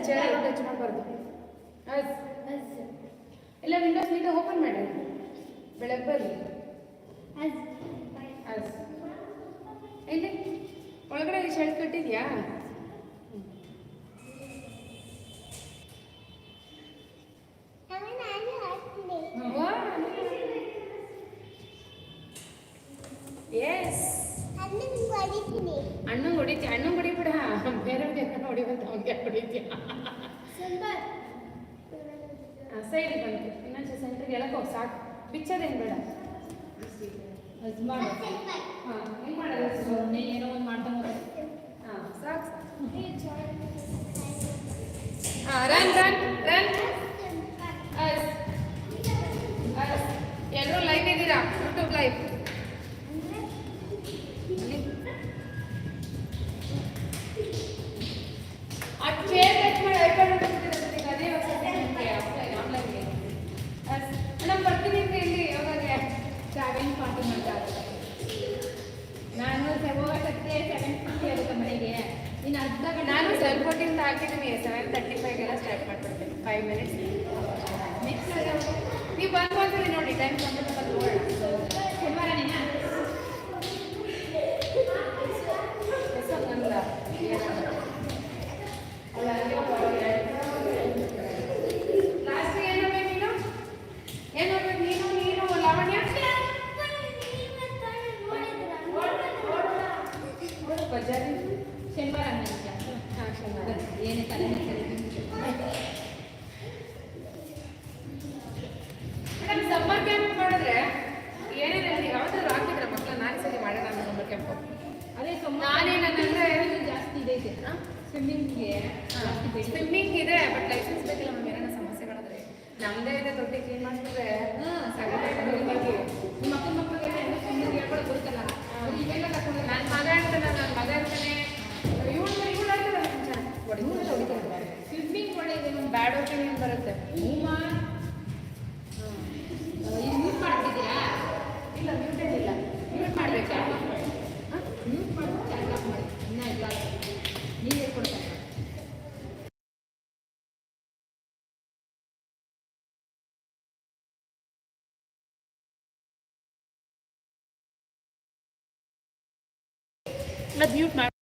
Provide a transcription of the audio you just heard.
Chair touch ಮಾಡಬಾರ್ದು. ಎಲ್ಲ Windows ನೀಟಾಗಿ ಓಪನ್ ಮಾಡಿ, ಬೆಳಗ್ಗೆ ಬರಲಿ. ಇಲ್ಲಿ ಒಳಗಡೆ ಶರ್ಟ್ ಕಟ್ಟಿದ್ಯಾ? ಎಸ್, ಅಣ್ಣ ಹೊಡಿತೀಯ, ಅಣ್ಣ ಹೊಡಿಬಿಡ, ಬೇರೆ ಹೊಡಿಬಂತ ಅವ್ನಿಗೆ ಹೊಡಿತೀಯ. ಸೈಡಿಗೆ ಬಂತು, ಇನ್ನೊಂದು ಸೆಂಟ್ರಿಗೆ ಎಳಕ್ಕೆ ಹೋಗಿ ಸಾಕು, ಬಿಚ್ಚೋದೇನು ಬೇಡ. ಹಾಂ, ಏನು ಮಾಡೋದು? ಏನೋ ಒಂದು ಮಾಡ್ತಾನೆ. ಹಾಂ, ಸಾಕು. ಹಾಂ, ರನ್ ರನ್ ರನ್. ಎಲ್ಲರೂ ಲೈವ್ ಇದ್ದೀರಾ? YouTube live. ಆ ಚೇರ್ ಟಚ್ ಮಾಡಿ ಐಪ್ಯಾಡ್ ಹೋಗ್ತಿದ್ದೀರ, ಅದೇ ಆನ್ಲೈನ್ಗೆ ಮೇಡಮ್ ಬರ್ತೀನಿ ಅಂತ ಇಲ್ಲಿ ಯಾವಾಗ 7:40 ಮಾಡ್ತಾರೆ. ನಾನು 7:50 ಆಗುತ್ತೆ ಮನೆಗೆ. ಇನ್ನು ಅರ್ಧ ಗಂಟೆ ನಾನು 7:40 ಹಾಕಿದ್ದೀನಿ. 7:35 ಸ್ಟಾರ್ಟ್ ಮಾಡ್ಬಿಡ್ತೀನಿ. 5 ಮಿನಿಟ್ಸ್ ನೆಕ್ಸ್ಟ್ ನೀವು ಬಂದ್ರಿ ನೋಡಿ. ಟೈಮ್ ಕಂಫರ್ಟಬಲ್ ನೋಡೋಣ. ಶನಿವಾರ ನೀನಾ ಲಾಸ್ಟ್ ಏನು ಹೋಗ್ಬೇಕು ನೀನು? ಏನು ಹೋಗ್ಬೇಕು ನೀನು? ನೀನು ಲಾವಣ್ಯ ಬಜಾರಿ ಶನಿವಾರ. ಹಾಂ, ಶನಿವಾರ ಏನೇ ತಲೆ ಮೇಡಮ್ ಸಮ್ಮರ್ ಕ್ಯಾಂಪ್ ಮಾಡಿದ್ರೆ ಏನೇನಲ್ಲಿ ಯಾವ್ದಾದ್ರು ಹಾಕಿದ್ರೆ ಮಕ್ಕಳ ನಾನೇ ಸರಿ ಮಾಡೋಣ ಸಮ್ಮರ್ ಕ್ಯಾಂಪು. ಅದೇ ನಾನೇನಂದ್ರೆ ಜಾಸ್ತಿ ಇದೆ ಸ್ವಿಮ್ಮಿಂಗ್ಗೆ. ಸ್ವಿಮ್ಮಿಂಗ್ ಇದೆ, ಬಟ್ ಲೈಸೆನ್ಸ್ ಬೇಕಿಲ್ಲ ಮ್ಯಾಮ್. ಏನಾರ ಸಮಸ್ಯೆಗಳಾದ್ರೆ ನಮ್ಮದೇ ಇದೆ, ತೊಟ್ಟಿ ಕ್ಲೀನ್ ಮಾಡಿದ್ರೆ ನಿಮ್ಮ ಮಕ್ಕಳಿಗೆ ಸ್ವಿಮ್ಮಿಂಗ್ ಹೇಳ್ಕೊಳಕ್ಕೆ ಬರುತ್ತಲ್ಲ, ಇವೆಲ್ಲ ಕರ್ಕೊಂಡು ನನ್ನ ಮಗ ಇರ್ತಾನೆ, ಇವಳು ಹೊಡಿತಾರೆ. ಸ್ವಿಮ್ಮಿಂಗ್ ಒಳ್ಳೆಯದೆ, ನಮ್ಮ ಬ್ಯಾಡ್ ಒಪಿನಿಯನ್ ಬರುತ್ತೆ. ಮ್ಯೂಟ್ ಮಾಡ್ತಿದ್ದೀರಾ? ಇಲ್ಲ, ಮ್ಯೂಟೆಡ್ ಇಲ್ಲ. ಮ್ಯೂಟ್ ಮಾಡಬೇಕಾ? ಮ್ಯೂಟ್ ಮಾಡಿ ಚಾರ್ಜ್ ಆಫ್ ಮಾಡಿ. ಇನ್ನೂ ಇಲ್ಲ, ನೀವು ಹೇಳ್ಕೊಡ್ತಾರೆ. ಅದು ಮ್ಯೂಟ್ ಮಾಡಿ.